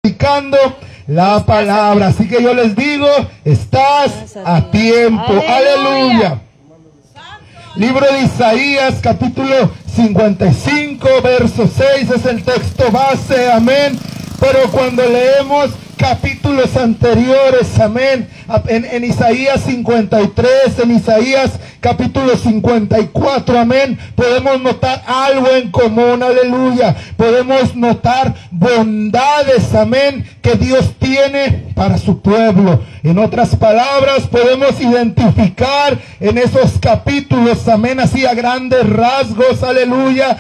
predicando la palabra. Así que yo les digo, estás a tiempo. Aleluya. Libro de Isaías, capítulo 55, verso 6, es el texto base, amén. Pero cuando leemos capítulos anteriores, amén, en Isaías 53, en Isaías capítulo 54, amén, podemos notar algo en común, aleluya. Podemos notar bondades, amén, que Dios tiene para su pueblo. En otras palabras, podemos identificar en esos capítulos, amén, así a grandes rasgos, aleluya,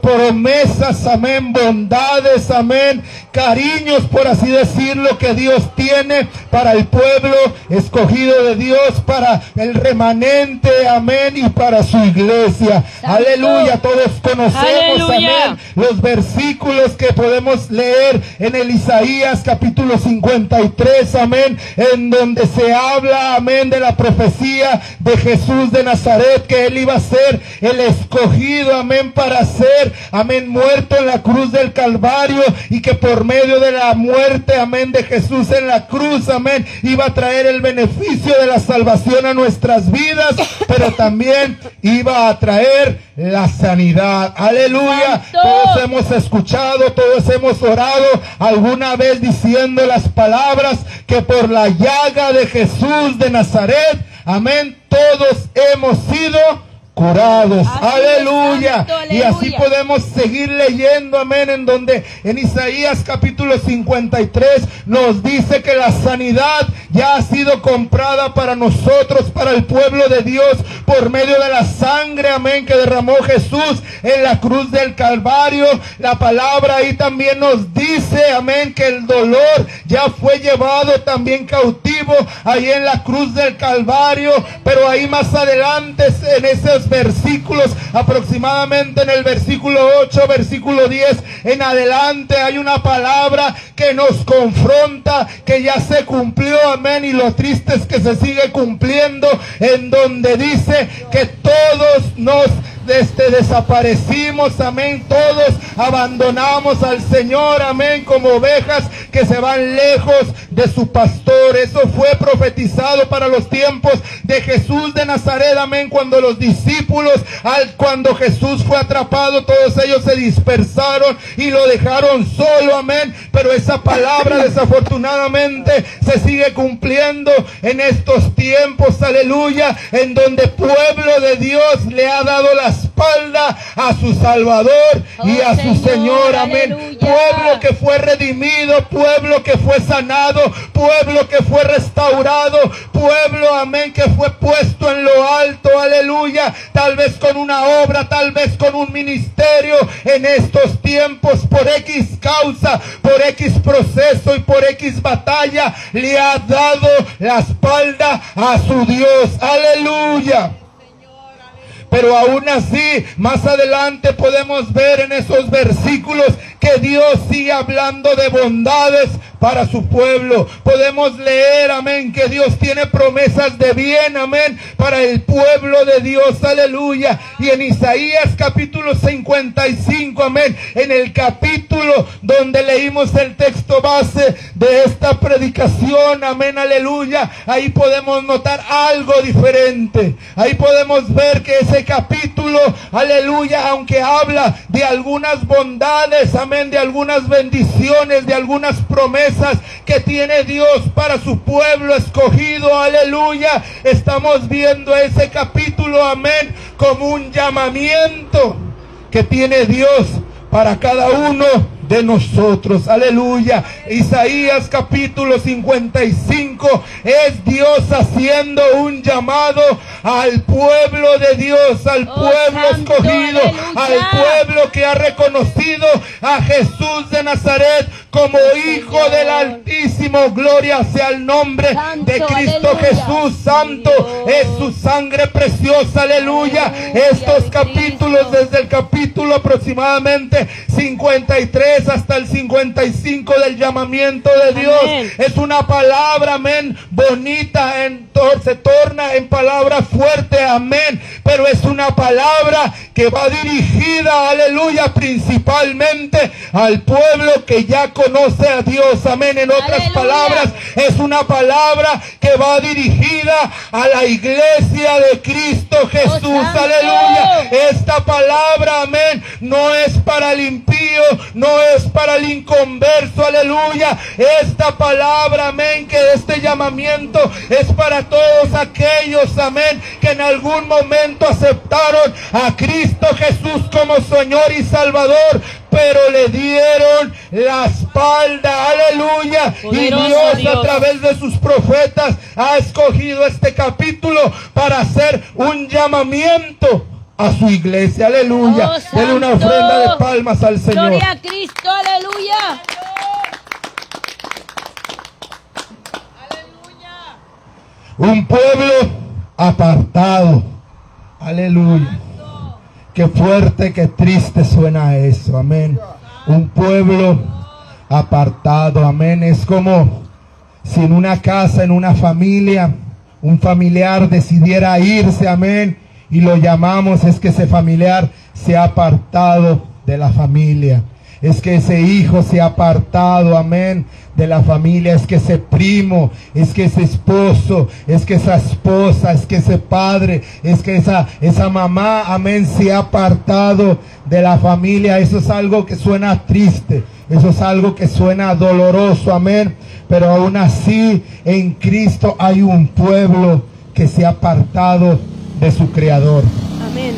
promesas, amén, bondades, amén, cariños, por así decirlo, que Dios tiene para el pueblo escogido de Dios, para el remanente, amén, y para su iglesia. Santo. Aleluya. Todos conocemos, amén, los versículos que podemos leer en el Isaías capítulo 53, amén, en donde se habla, amén, de la profecía de Jesús de Nazaret, que él iba a ser el escogido, amén, para ser, amén, muerto en la cruz del Calvario, y que por medio de la muerte, amén, de Jesús en la cruz, amén, iba a traer el beneficio de la salvación a nuestras vidas, pero también iba a traer la sanidad. Aleluya. Santo. Todos hemos escuchado, todos hemos orado alguna vez diciendo las palabras que por la llaga de Jesús de Nazaret, amén, todos hemos sido curados. Aleluya. Aleluya. Y así podemos seguir leyendo, amén, en donde en Isaías capítulo 53 nos dice que la sanidad ya ha sido comprada para nosotros, para el pueblo de Dios, por medio de la sangre, amén, que derramó Jesús en la cruz del Calvario. La palabra ahí también nos dice, amén, que el dolor ya fue llevado también cautivo ahí en la cruz del Calvario. Pero ahí más adelante, en esos versículos, aproximadamente en el versículo 8, versículo 10 en adelante, hay una palabra que nos confronta, que ya se cumplió, amén, y lo triste es que se sigue cumpliendo, en donde dice que todos nos desaparecimos, amén, todos abandonamos al Señor, amén, como ovejas que se van lejos de su pastor. Eso fue profetizado para los tiempos de Jesús de Nazaret, amén, cuando los discípulos, cuando Jesús fue atrapado, todos ellos se dispersaron y lo dejaron solo, amén. Pero esa palabra desafortunadamente se sigue cumpliendo en estos tiempos, aleluya, en donde pueblo de Dios le ha dado la espalda a su Salvador y a su Señor, amén. Aleluya. Pueblo que fue redimido, pueblo que fue sanado, pueblo que fue restaurado, pueblo, amén, que fue puesto en lo alto, aleluya, tal vez con una obra, tal vez con un ministerio, en estos tiempos, por X causa, por X proceso y por X batalla, le ha dado la espalda a su Dios, aleluya. Pero aún así, más adelante podemos ver en esos versículos que Dios sigue hablando de bondades para su pueblo. Podemos leer, amén, que Dios tiene promesas de bien, amén, para el pueblo de Dios, aleluya. Y en Isaías capítulo 55, amén, en el capítulo donde leímos el texto base de esta predicación, amén, aleluya, ahí podemos notar algo diferente. Ahí podemos ver que ese capítulo, aleluya, aunque habla de algunas bondades, amén, de algunas bendiciones, de algunas promesas que tiene Dios para su pueblo escogido, aleluya, estamos viendo ese capítulo, amén, como un llamamiento que tiene Dios para cada uno de nosotros, aleluya. Isaías capítulo 55 es Dios haciendo un llamado al pueblo de Dios, al pueblo santo, escogido, aleluya, al pueblo que ha reconocido a Jesús de Nazaret como Hijo del Altísimo. Gloria sea el nombre santo, de Cristo, aleluya. Jesús santo, es su sangre preciosa, aleluya. Aleluya, Estos capítulos, Cristo. desde el capítulo aproximadamente 53 53 hasta el 55 del llamamiento de Dios. Amén. Es una palabra, amén, bonita, se torna en palabra fuerte, amén, pero es una palabra que va dirigida, aleluya, principalmente al pueblo que ya conoce a Dios, amén. En otras Aleluya. palabras, es una palabra que va dirigida a la iglesia de Cristo Jesús, santo. aleluya. Esta palabra, amén, no es para el impío, no es para el inconverso, aleluya. Esta palabra, amén, que este llamamiento es para todos aquellos, amén, que en algún momento aceptaron a Cristo Jesús como Señor y Salvador, pero le dieron la espalda, aleluya. Y Poderoso Dios a través de sus profetas ha escogido este capítulo para hacer un llamamiento a su iglesia, aleluya. Oh, Dele una santo. ofrenda de palmas al Señor. Gloria a Cristo, aleluya. Un pueblo apartado, aleluya. Qué fuerte, qué triste suena eso, amén. Un pueblo apartado, amén. Es como si en una casa, en una familia, un familiar decidiera irse, amén, y lo llamamos, es que ese familiar se ha apartado de la familia. Es que ese hijo se ha apartado, amén, de la familia. Es que ese primo, es que ese esposo, es que esa esposa, es que ese padre, es que esa mamá, amén, se ha apartado de la familia. Eso es algo que suena triste, eso es algo que suena doloroso, amén. Pero aún así, en Cristo hay un pueblo que se ha apartado de su Creador. Amén.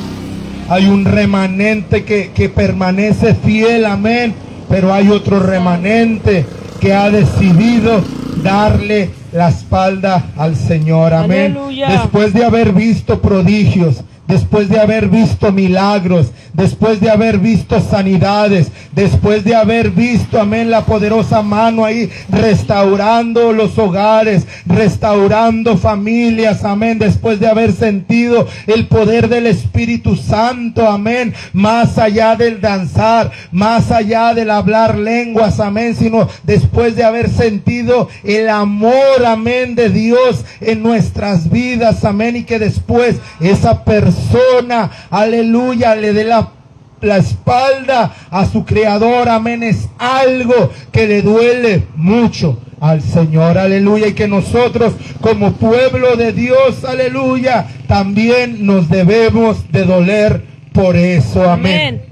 Hay un remanente que permanece fiel, amén. Pero hay otro remanente que ha decidido darle la espalda al Señor, amén. Aleluya. Después de haber visto prodigios, después de haber visto milagros, después de haber visto sanidades, después de haber visto, amén, la poderosa mano ahí restaurando los hogares, restaurando familias, amén, después de haber sentido el poder del Espíritu Santo, amén, más allá del danzar, más allá del hablar lenguas, amén, sino después de haber sentido el amor, amén, de Dios en nuestras vidas, amén, y que después esa persona, aleluya, le dé la espalda a su Creador, amén, es algo que le duele mucho al Señor, aleluya, y que nosotros como pueblo de Dios, aleluya, también nos debemos de doler por eso, amén.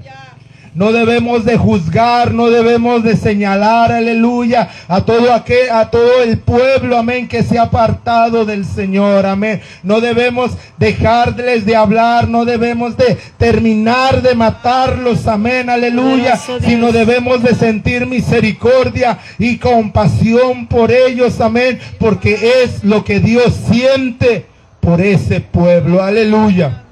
No debemos de juzgar, no debemos de señalar, aleluya, a todo el pueblo, amén, que se ha apartado del Señor, amén. No debemos dejarles de hablar, no debemos de terminar de matarlos, amén, aleluya, sino debemos de sentir misericordia y compasión por ellos, amén, porque es lo que Dios siente por ese pueblo, aleluya.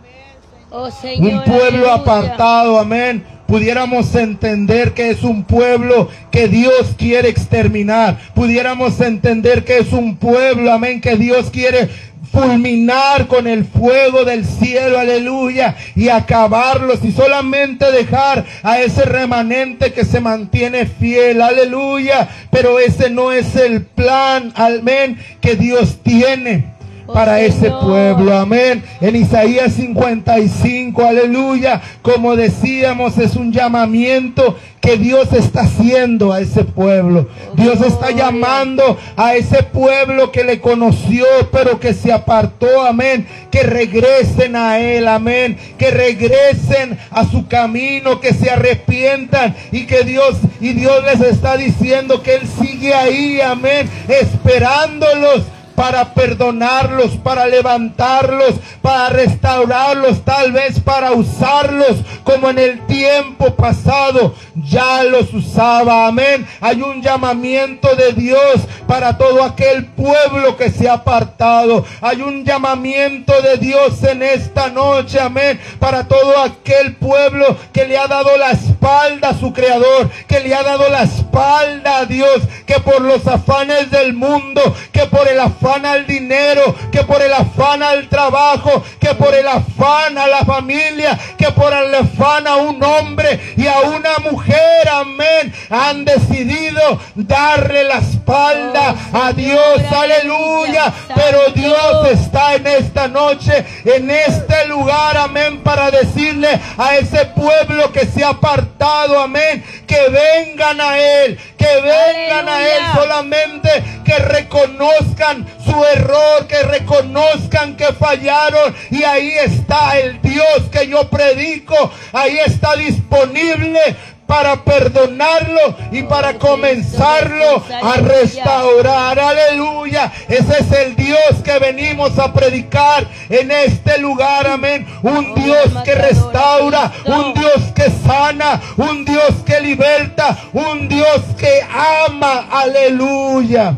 Oh, Señor, Un pueblo aleluya. apartado, amén. Pudiéramos entender que es un pueblo que Dios quiere exterminar. Pudiéramos entender que es un pueblo, amén, que Dios quiere fulminar con el fuego del cielo, aleluya, y acabarlos y solamente dejar a ese remanente que se mantiene fiel, aleluya. Pero ese no es el plan, amén, que Dios tiene para ese pueblo, amén. En Isaías 55, aleluya, como decíamos, es un llamamiento que Dios está haciendo a ese pueblo. Dios está llamando a ese pueblo que le conoció pero que se apartó, amén, que regresen a Él, amén, que regresen a su camino, que se arrepientan y que Dios les está diciendo que Él sigue ahí, amén, esperándolos para perdonarlos, para levantarlos, para restaurarlos, tal vez para usarlos como en el tiempo pasado ya los usaba, amén. Hay un llamamiento de Dios para todo aquel pueblo que se ha apartado. Hay un llamamiento de Dios en esta noche, amén, para todo aquel pueblo que le ha dado la espalda a su Creador, que le ha dado la espalda a Dios, que por los afanes del mundo, que por el afán afán al dinero, que por el afán al trabajo, que por el afán a la familia, que por el afán a un hombre y a una mujer, amén, han decidido darle la espalda a Dios, aleluya. Pero Dios está en esta noche, en este lugar, amén, para decirle a ese pueblo que se ha apartado, amén, que vengan a Él, que vengan a Él, solamente que reconozcan su error, que reconozcan que fallaron, y ahí está el Dios que yo predico, ahí está disponible para perdonarlo y para comenzarlo a restaurar, aleluya. Ese es el Dios que venimos a predicar en este lugar, amén. Un Dios que restaura, un Dios que sana, un Dios que liberta, un Dios que ama, aleluya.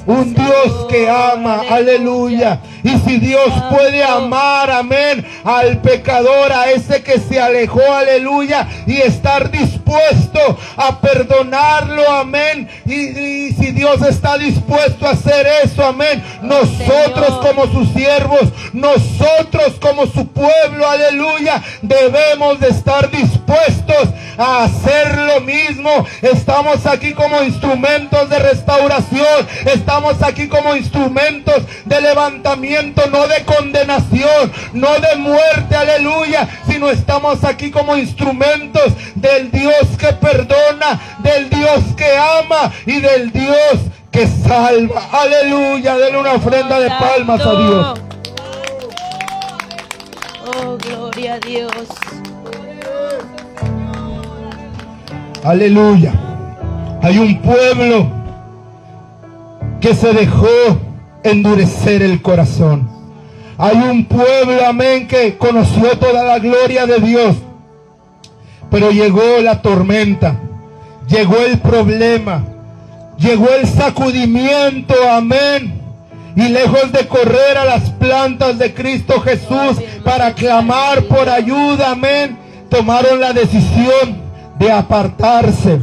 Un Dios que ama, aleluya. Y si Dios puede amar, amén, al pecador, a ese que se alejó, aleluya, y estar dispuesto a perdonarlo, amén, y si Dios está dispuesto a hacer eso, amén, nosotros como sus siervos, nosotros como su pueblo, aleluya, debemos de estar dispuestos a hacer lo mismo. Estamos aquí como instrumentos de restauración, estamos aquí como instrumentos de levantamiento, no de condenación, no de muerte, aleluya, sino estamos aquí como instrumentos del Dios que perdona, del Dios que ama y del Dios que salva, aleluya. Denle una ofrenda de palmas a Dios. Oh, gloria a Dios. Aleluya. Hay un pueblo que se dejó endurecer el corazón. Hay un pueblo, amén, que conoció toda la gloria de Dios, pero llegó la tormenta, llegó el problema, llegó el sacudimiento, amén. Y lejos de correr a las plantas de Cristo Jesús para clamar por ayuda, amén, tomaron la decisión de apartarse.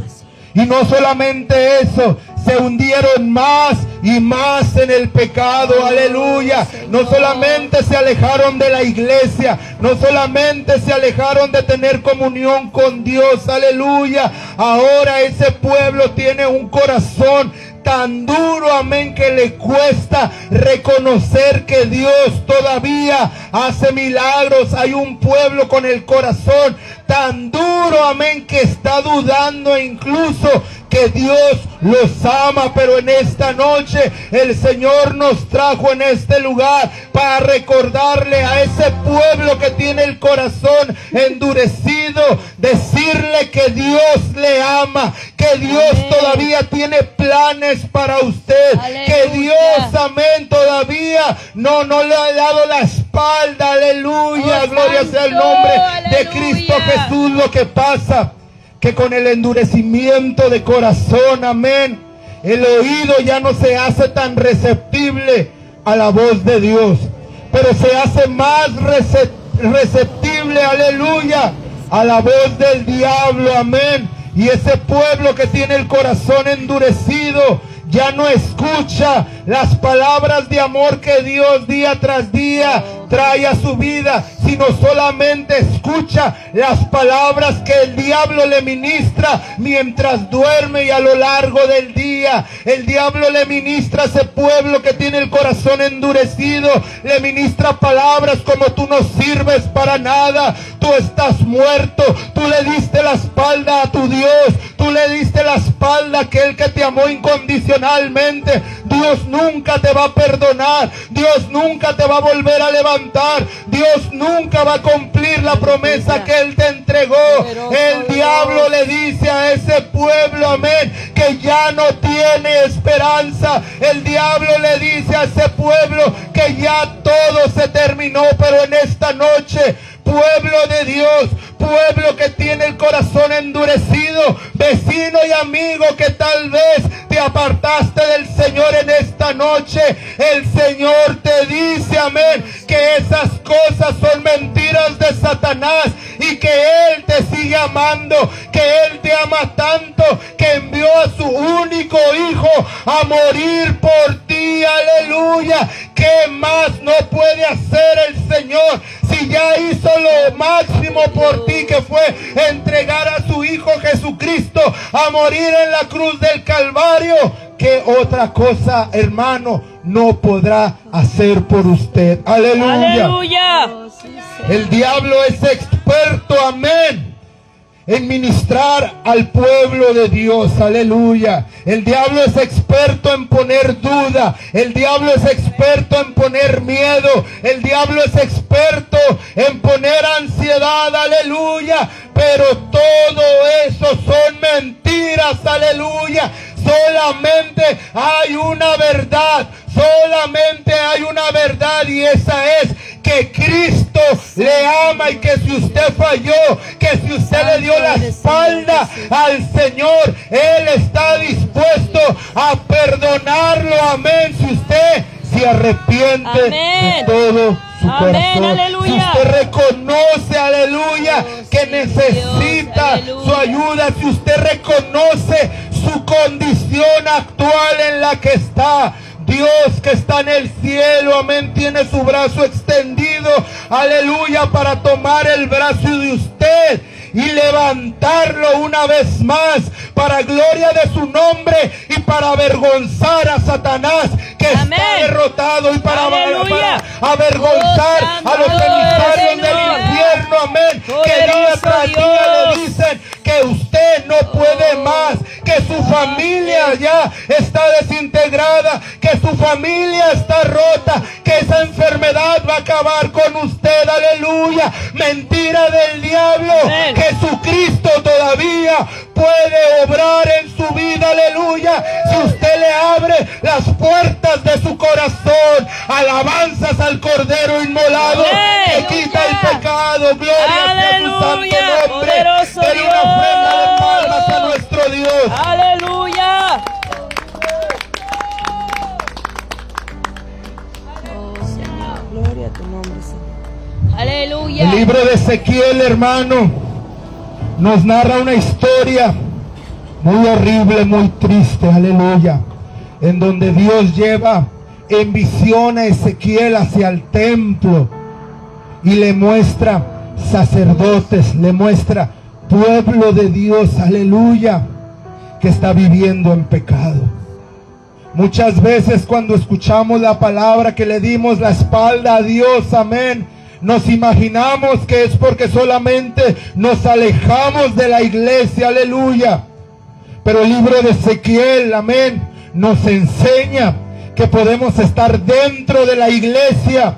Y no solamente eso, se hundieron más y más en el pecado, aleluya. No solamente se alejaron de la iglesia, no solamente se alejaron de tener comunión con Dios, aleluya. Ahora ese pueblo tiene un corazón tan duro, amén, que le cuesta reconocer que Dios todavía hace milagros. Hay un pueblo con el corazón tan duro, amén, que está dudando incluso que Dios los ama. Pero en esta noche el Señor nos trajo en este lugar para recordarle a ese pueblo que tiene el corazón endurecido, decirle que Dios le ama, que Dios todavía tiene planes para usted, que Dios, amén, todavía no le ha dado la espalda, aleluya, gloria sea el nombre de Cristo Jesús. Lo que pasa que con el endurecimiento de corazón, amén, el oído ya no se hace tan receptible a la voz de Dios, pero se hace más receptible, aleluya, a la voz del diablo, amén. Y ese pueblo que tiene el corazón endurecido ya no escucha las palabras de amor que Dios día tras día trae a su vida, sino solamente escucha las palabras que el diablo le ministra mientras duerme y a lo largo del día. El diablo le ministra a ese pueblo que tiene el corazón endurecido, le ministra palabras como: tú no sirves para nada, tú estás muerto, tú le diste la espalda a tu Dios, tú le diste la espalda a aquel que te amó incondicionalmente. Dios nunca te va a perdonar, Dios nunca te va a volver a levantar, Dios nunca va a cumplir la promesa que Él te entregó. El diablo le dice a ese pueblo, amén, que ya no tiene esperanza. El diablo le dice a ese pueblo que ya todo se terminó. Pero en esta noche, pueblo de Dios, pueblo que tiene el corazón endurecido, vecino y amigo que tal vez te apartaste del Señor en esta noche, el Señor te dice, amén, que esas cosas son mentiras de Satanás y que Él te sigue amando, que Él te ama tanto que envió a su único Hijo a morir por ti. ti, aleluya. ¿Qué más no puede hacer el Señor? Si ya hizo lo máximo por ti, que fue entregar a su Hijo Jesucristo a morir en la cruz del Calvario, ¿qué otra cosa, hermano, no podrá hacer por usted? Aleluya. Aleluya. El diablo es experto, amén, en ministrar al pueblo de Dios, aleluya. El diablo es experto en poner duda, el diablo es experto en poner miedo, el diablo es experto en poner ansiedad, aleluya. Pero todo eso son mentiras, aleluya. Solamente hay una verdad, solamente hay una verdad, y esa es que Cristo le ama, y que si usted falló, que si usted le dio la espalda al Señor, Él está dispuesto a perdonarlo, amén, si usted se arrepiente de todo su corazón. Aleluya. Si usted reconoce, aleluya, que necesita su ayuda, si usted reconoce su condición actual en la que está, Dios que está en el cielo, amén, tiene su brazo extendido, aleluya, para tomar el brazo de usted y levantarlo una vez más para gloria de su nombre y para avergonzar a Satanás, que amén, está derrotado, y para avergonzar Oh, a los emisarios del infierno, amén, que día tras día le dicen que usted no puede más, que su familia ya está desintegrada, que su familia está rota, que esa enfermedad va a acabar con usted, aleluya. Mentira del diablo. Amén. Jesucristo todavía puede obrar en su vida, aleluya, si usted le abre las puertas de su corazón. Alabanzas al Cordero inmolado, Amén. que quita el pecado. Gloria sea su santo Aleluya. nombre. Poderoso Denle una Dios. ofrenda de palmas a nuestro Dios. Aleluya. Oh Señor, gloria a tu nombre, Señor. Aleluya. El libro de Ezequiel, hermano, nos narra una historia muy horrible, muy triste, aleluya, en donde Dios lleva en visión a Ezequiel hacia el templo y le muestra sacerdotes, le muestra pueblo de Dios, aleluya, que está viviendo en pecado. Muchas veces cuando escuchamos la palabra, que le dimos la espalda a Dios, amén, nos imaginamos que es porque solamente nos alejamos de la iglesia, aleluya. Pero el libro de Ezequiel, amén, nos enseña que podemos estar dentro de la iglesia,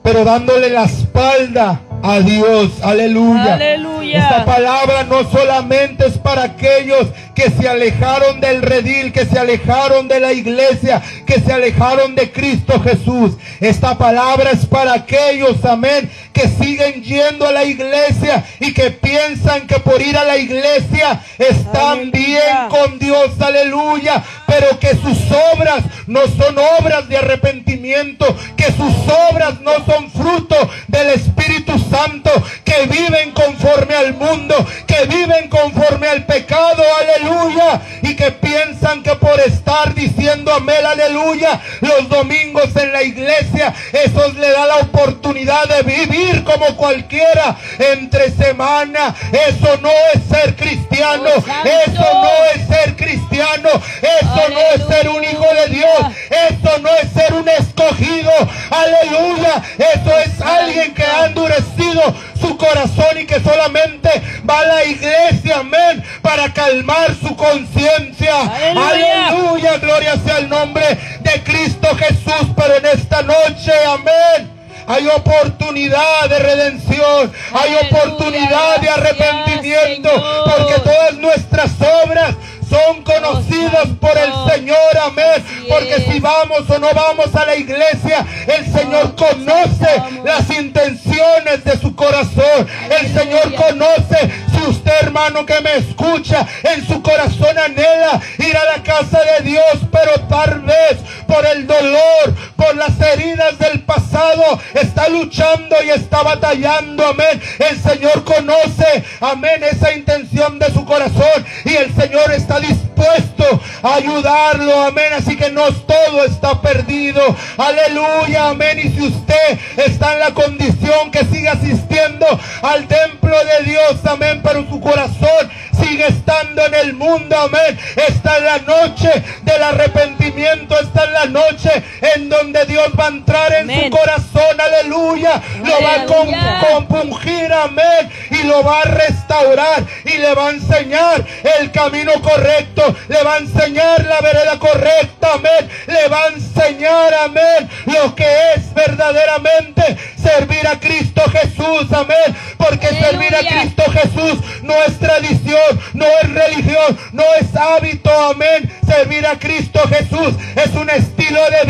pero dándole la espalda a Dios, aleluya. Aleluya. Esta palabra no solamente es para aquellos que se alejaron del redil, que se alejaron de la iglesia, que se alejaron de Cristo Jesús. Esta palabra es para aquellos, amén, que siguen yendo a la iglesia y que piensan que por ir a la iglesia están Aleluya. bien con Dios, aleluya, pero que sus obras no son obras de arrepentimiento, que sus obras no son fruto del Espíritu Santo, que viven conforme al mundo, que viven conforme al pecado, aleluya, y que piensan que por estar diciendo amén, aleluya, los domingos en la iglesia, eso le da la oportunidad de vivir como cualquiera entre semana. Eso no es ser cristiano, eso no es ser cristiano, eso no es ser un hijo de Dios, eso no es ser un escogido, aleluya. Eso es alguien que ha endurecido su corazón y que solamente va a la iglesia, amén, para calmar su conciencia. Aleluya. Aleluya, gloria sea el nombre de Cristo Jesús. Pero en esta noche, amén, hay oportunidad de redención, hay Aleluya, oportunidad de arrepentimiento, Señor. porque todas nuestras obras son conocidas por el Señor, amén. Porque si vamos o no vamos a la iglesia, el Señor conoce las intenciones de su corazón. El Señor conoce si usted, hermano, que me escucha, en su corazón anhela ir a la casa de Dios, pero tal vez por el dolor, por las heridas del pasado, está luchando y está batallando, amén. El Señor conoce, amén, esa intención de su corazón, y el Señor está dispuesto dispuesto a ayudarlo, amén. Así que no todo está perdido, aleluya, amén. Y si usted está en la condición que siga asistiendo al templo de Dios, amén, pero su corazón sigue estando en el mundo, amén, esta es la noche del arrepentimiento, esta es la noche en donde Dios va a entrar en su corazón, aleluya, lo va a compungir, amén, y lo va a restaurar y le va a enseñar el camino correcto, le va a enseñar la vereda correcta, amén, le va a enseñar, amén, lo que es verdaderamente servir a Cristo Jesús, amén, porque servir a Cristo Jesús no es tradición, no es religión, no es hábito, amén. Servir a Cristo Jesús es un estilo de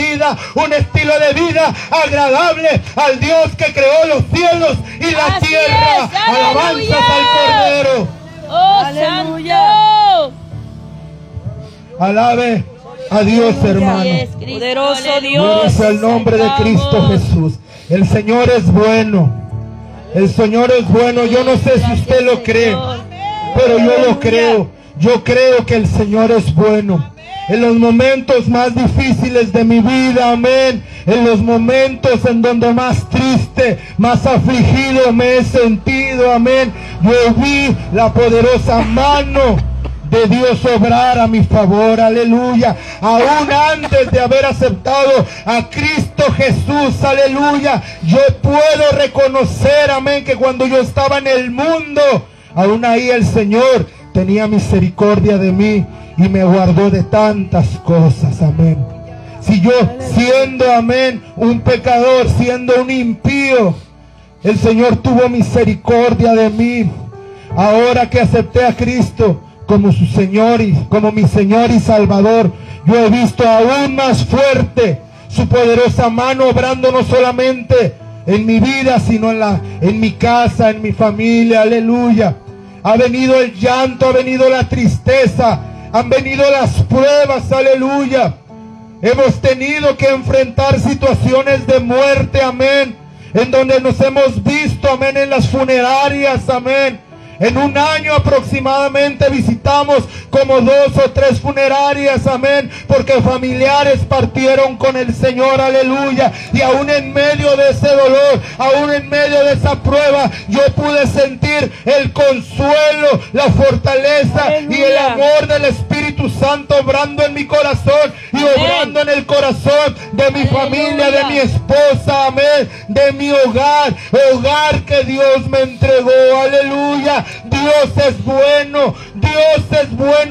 vida agradable al Dios que creó los cielos y la tierra. Alabanzas al Cordero. ¡Oh, aleluya! Alabe a Dios, hermano. Poderoso Dios. Gloria sea el nombre de Cristo Jesús. El Señor es bueno. El Señor es bueno. Yo no sé si usted lo cree, pero yo lo creo. Yo creo que el Señor es bueno. En los momentos más difíciles de mi vida, amén, en los momentos en donde más triste, más afligido me he sentido, amén, yo vi la poderosa mano de Dios obrar a mi favor, aleluya. Aún antes de haber aceptado a Cristo Jesús, aleluya, yo puedo reconocer, amén, que cuando yo estaba en el mundo, aún ahí el Señor tenía misericordia de mí y me guardó de tantas cosas, amén. Si yo siendo, amén, un pecador, siendo un impío, el Señor tuvo misericordia de mí. Ahora que acepté a Cristo como su Señor y como mi Señor y Salvador, yo he visto aún más fuerte su poderosa mano obrando no solamente en mi vida, sino en mi casa, en mi familia, aleluya. Ha venido el llanto, ha venido la tristeza, han venido las pruebas, aleluya. Hemos tenido que enfrentar situaciones de muerte, amén, en donde nos hemos visto, amén, en las funerarias, amén. En un año aproximadamente visitamos como 2 o 3 funerarias, amén, porque familiares partieron con el Señor, aleluya. Y aún en medio de ese dolor, aún en medio de esa prueba, yo pude sentir el consuelo, la fortaleza, aleluya, y el amor del Espíritu Santo obrando en mi corazón y obrando en el corazón de mi familia, de mi esposa, amén, de mi hogar que Dios me entregó, aleluya. Dios es bueno,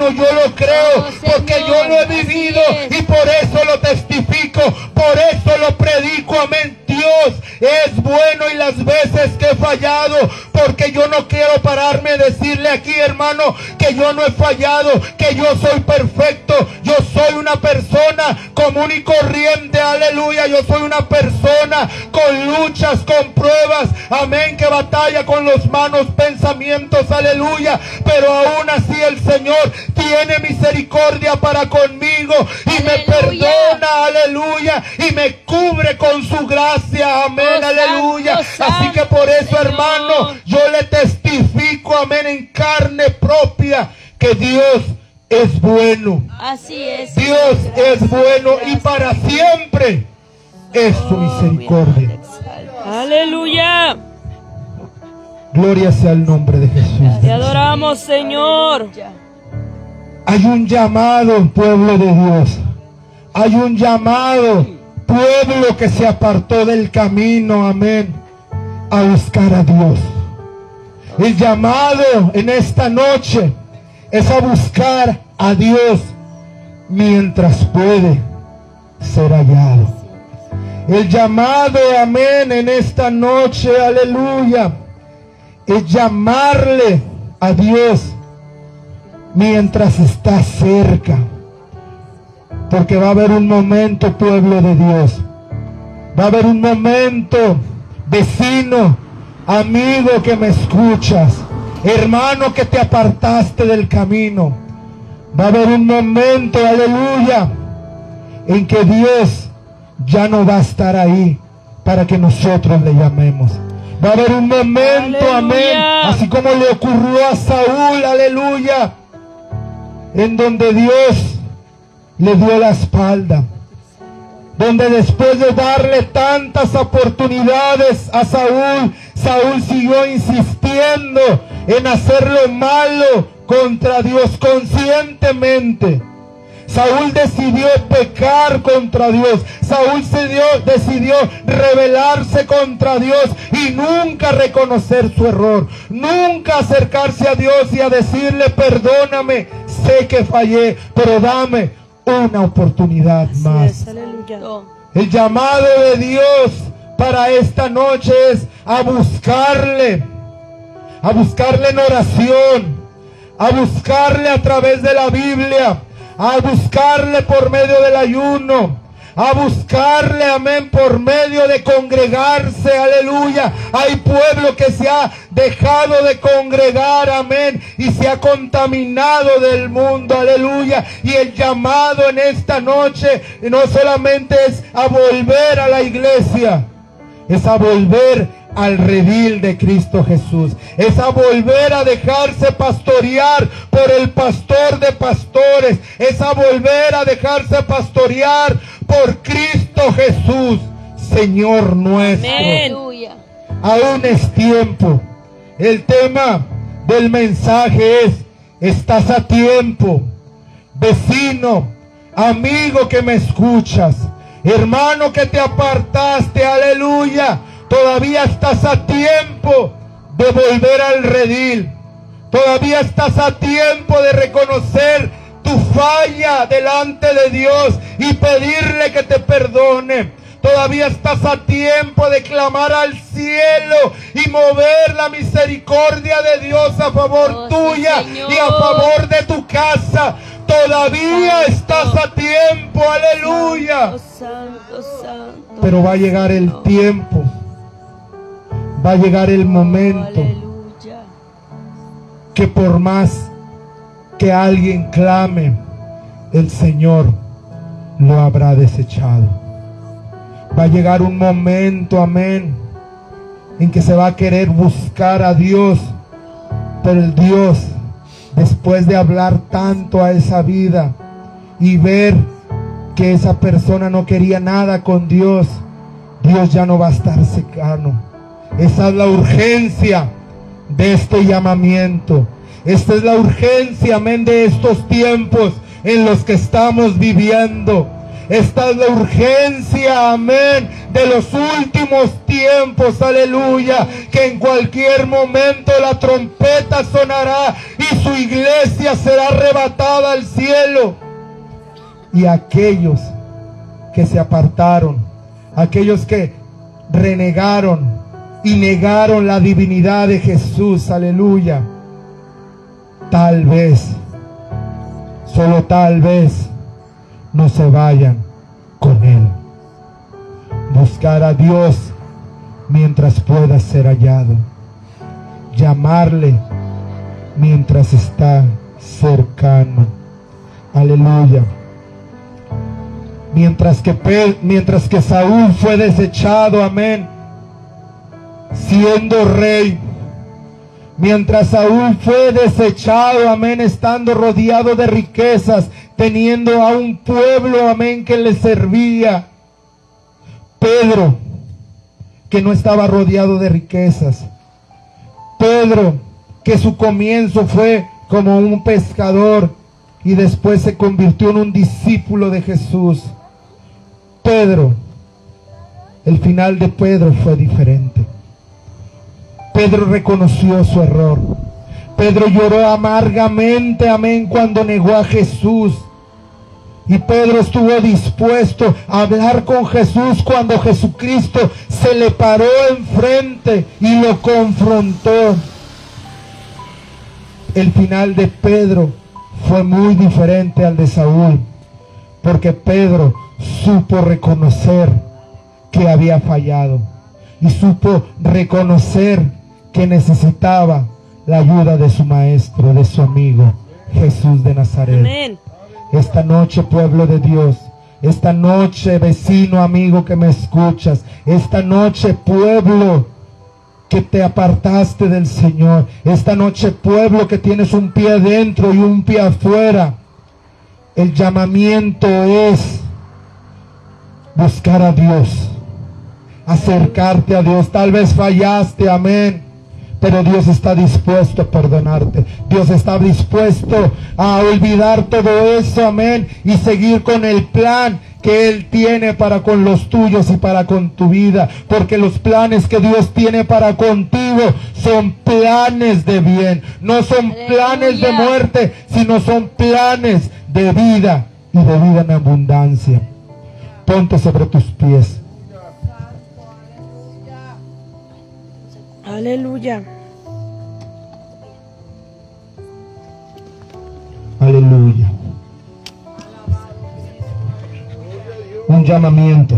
yo lo creo, porque yo lo he vivido y por eso lo testifico, por eso lo predico, amén. Dios es bueno y las veces que he fallado, porque yo no quiero pararme a decirle aquí, hermano, que yo no he fallado, que yo soy perfecto, yo soy una persona común y corriente, aleluya, yo soy una persona con luchas, con pruebas, amén, que batalla con los malos pensamientos, aleluya, pero aún así el Señor tiene misericordia para conmigo y me perdona, aleluya, y me cubre con su gracia, amén, aleluya. Así que por eso, hermano, yo le testifico, amén, en carne propia, que Dios es bueno. Así es. Dios es bueno y para siempre es su misericordia. Aleluya. Gloria sea el nombre de Jesús. Te adoramos, Señor. Hay un llamado, pueblo de Dios. Hay un llamado, pueblo que se apartó del camino, amén, a buscar a Dios. El llamado en esta noche es a buscar a Dios mientras puede ser hallado. El llamado, amén, en esta noche, aleluya, es llamarle a Dios mientras está cerca. Porque va a haber un momento, pueblo de Dios, va a haber un momento, vecino, amigo que me escuchas, hermano que te apartaste del camino, va a haber un momento, aleluya, en que Dios ya no va a estar ahí para que nosotros le llamemos. Va a haber un momento, aleluya, amén, así como le ocurrió a Saúl, aleluya, en donde Dios le dio la espalda, donde después de darle tantas oportunidades a Saúl, Saúl siguió insistiendo en hacer lo malo contra Dios conscientemente. Saúl decidió pecar contra Dios. Saúl decidió rebelarse contra Dios y nunca reconocer su error. Nunca acercarse a Dios y a decirle: perdóname, sé que fallé, pero dame una oportunidad más. El llamado de Dios para esta noche es a buscarle en oración, a buscarle a través de la Biblia, a buscarle por medio del ayuno, a buscarle, amén, por medio de congregarse, aleluya. Hay pueblo que se ha dejado de congregar, amén, y se ha contaminado del mundo, aleluya. Y el llamado en esta noche no solamente es a volver a la iglesia, es a volver al redil de Cristo Jesús, es a volver a dejarse pastorear por el pastor de pastores, es a volver a dejarse pastorear por Cristo Jesús, Señor nuestro. Amén. Aún es tiempo. El tema del mensaje es: estás a tiempo. Vecino, amigo que me escuchas, hermano que te apartaste, aleluya, todavía estás a tiempo de volver al redil. Todavía estás a tiempo de reconocer tu falla delante de Dios y pedirle que te perdone. Todavía estás a tiempo de clamar al cielo y mover la misericordia de Dios a favor tuya y a favor de tu casa. Todavía estás a tiempo, aleluya. Pero va a llegar el tiempo, va a llegar el momento que por más que alguien clame, el Señor lo habrá desechado. Va a llegar un momento, amén, en que se va a querer buscar a Dios, pero el Dios, después de hablar tanto a esa vida y ver que esa persona no quería nada con Dios, Dios ya no va a estar cercano. Esa es la urgencia de este llamamiento. Esta es la urgencia, amén, de estos tiempos en los que estamos viviendo. Esta es la urgencia, amén, de los últimos tiempos, aleluya, que en cualquier momento la trompeta sonará y su iglesia será arrebatada al cielo. Y aquellos que se apartaron, aquellos que renegaron y negaron la divinidad de Jesús, aleluya, tal vez, solo tal vez, no se vayan con Él. Buscar a Dios mientras pueda ser hallado. Llamarle mientras está cercano. Aleluya. Mientras que Saúl fue desechado, amén, siendo rey. Mientras Saúl fue desechado, amén, estando rodeado de riquezas, teniendo a un pueblo, amén, que le servía. Pedro, que no estaba rodeado de riquezas. Pedro, que su comienzo fue como un pescador y después se convirtió en un discípulo de Jesús. Pedro, el final de Pedro fue diferente. Pedro reconoció su error. Pedro lloró amargamente, amén, cuando negó a Jesús. Y Pedro estuvo dispuesto a hablar con Jesús cuando Jesucristo se le paró enfrente y lo confrontó. El final de Pedro fue muy diferente al de Saúl, porque Pedro supo reconocer que había fallado y supo reconocer que necesitaba la ayuda de su maestro, de su amigo, Jesús de Nazaret. Amén. Esta noche, pueblo de Dios, esta noche, vecino, amigo que me escuchas, esta noche, pueblo que te apartaste del Señor, esta noche, pueblo que tienes un pie adentro y un pie afuera, El llamamiento es buscar a Dios, acercarte a Dios. Tal vez fallaste, amén, pero Dios está dispuesto a perdonarte. Dios está dispuesto a olvidar todo eso, amén, y seguir con el plan que Él tiene para con los tuyos y para con tu vida. Porque los planes que Dios tiene para contigo son planes de bien. No son planes de muerte, sino son planes de vida y de vida en abundancia. Ponte sobre tus pies. Aleluya. Aleluya. Un llamamiento.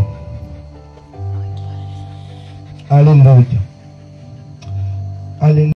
Aleluya. Aleluya.